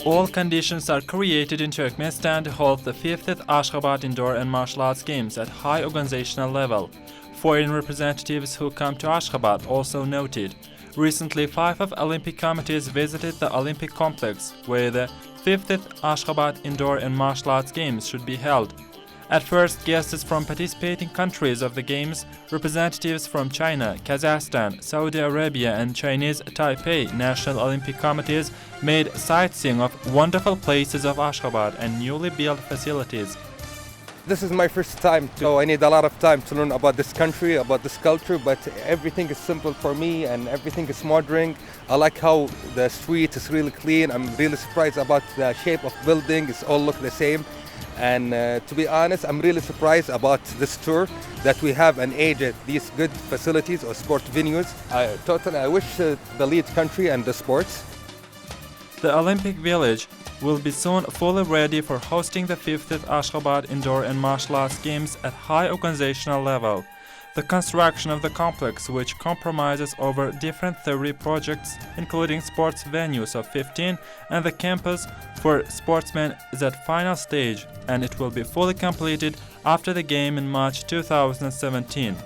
All conditions are created in Turkmenistan to hold the 50th Ashgabat Indoor and Martial Arts Games at high organizational level. Foreign representatives who come to Ashgabat also noted. Recently, 5 of Olympic committees visited the Olympic complex, where the 50th Ashgabat Indoor and Martial Arts Games should be held. At first, guests from participating countries of the Games, representatives from China, Kazakhstan, Saudi Arabia and Chinese Taipei National Olympic Committees made sightseeing of wonderful places of Ashgabat and newly built facilities. This is my first time, so I need a lot of time to learn about this country, about this culture, but everything is simple for me and everything is modern. I like how the street is really clean. I'm really surprised about the shape of building. It's all look the same. And to be honest, I'm really surprised about this tour that we have an age at these good facilities or sport venues. I wish the lead country and the sports. The Olympic Village will be soon fully ready for hosting the 50th Ashgabat Indoor and Martial Arts Games at high organizational level. The construction of the complex, which comprises over different 30 projects, including sports venues of 15, and the campus for sportsmen is at final stage, and it will be fully completed after the game in March 2017.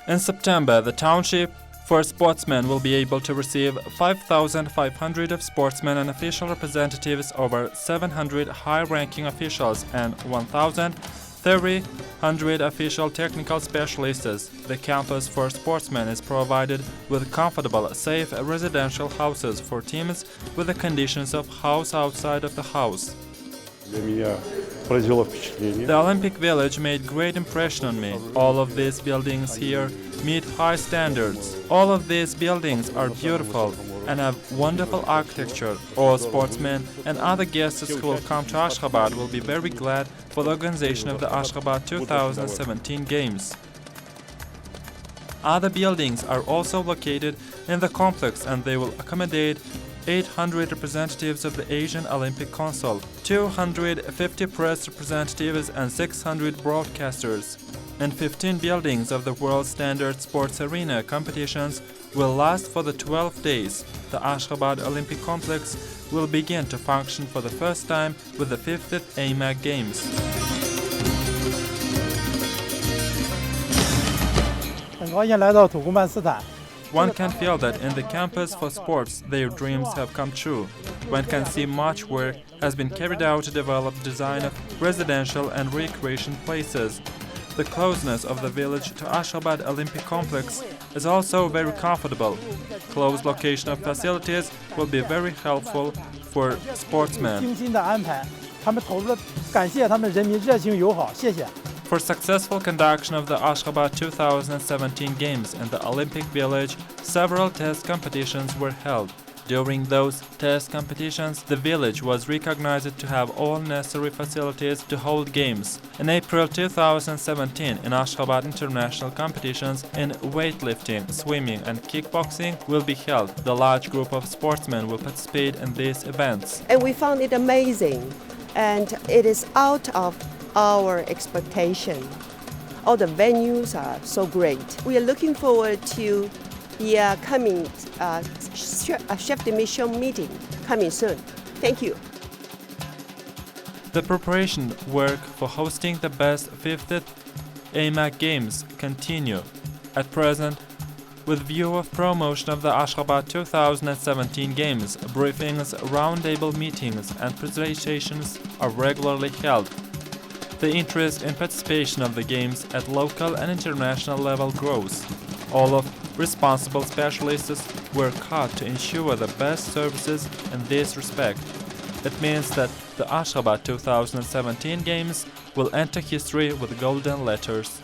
In September, the township for sportsmen will be able to receive 5,500 of sportsmen and official representatives, over 700 high-ranking officials, and 1,300 official technical specialists. The campus for sportsmen is provided with comfortable, safe residential houses for teams with the conditions of house outside of the house. The Olympic Village made great impression on me. All of these buildings here meet high standards. All of these buildings are beautiful and have wonderful architecture. All sportsmen and other guests who will come to Ashgabat will be very glad for the organization of the Ashgabat 2017 Games. Other buildings are also located in the complex, and they will accommodate 800 representatives of the Asian Olympic Council, 250 press representatives and 600 broadcasters. And 15 buildings of the world standard sports arena competitions will last for the 12 days. The Ashgabat Olympic Complex will begin to function for the first time with the 50th AMAG Games. One can feel that in the campus for sports their dreams have come true. One can see much work has been carried out to develop design of residential and recreation places. The closeness of the village to Ashgabat Olympic Complex is also very comfortable. Close location of facilities will be very helpful for sportsmen. For successful conduction of the Ashgabat 2017 Games in the Olympic Village, several test competitions were held. During those test competitions, the village was recognized to have all necessary facilities to hold games. In April 2017, in Ashgabat, international competitions in weightlifting, swimming and kickboxing will be held. The large group of sportsmen will participate in these events. And we found it amazing, and it is out of our expectation. All the venues are so great. We are looking forward to the coming chef de mission meeting coming soon. Thank you. The preparation work for hosting the best 50th AMAG Games continue. At present, with view of promotion of the Ashgabat 2017 Games, briefings, roundtable meetings and presentations are regularly held. The interest in participation of the Games at local and international level grows. All of responsible specialists work hard to ensure the best services in this respect. It means that the Ashgabat 2017 Games will enter history with golden letters.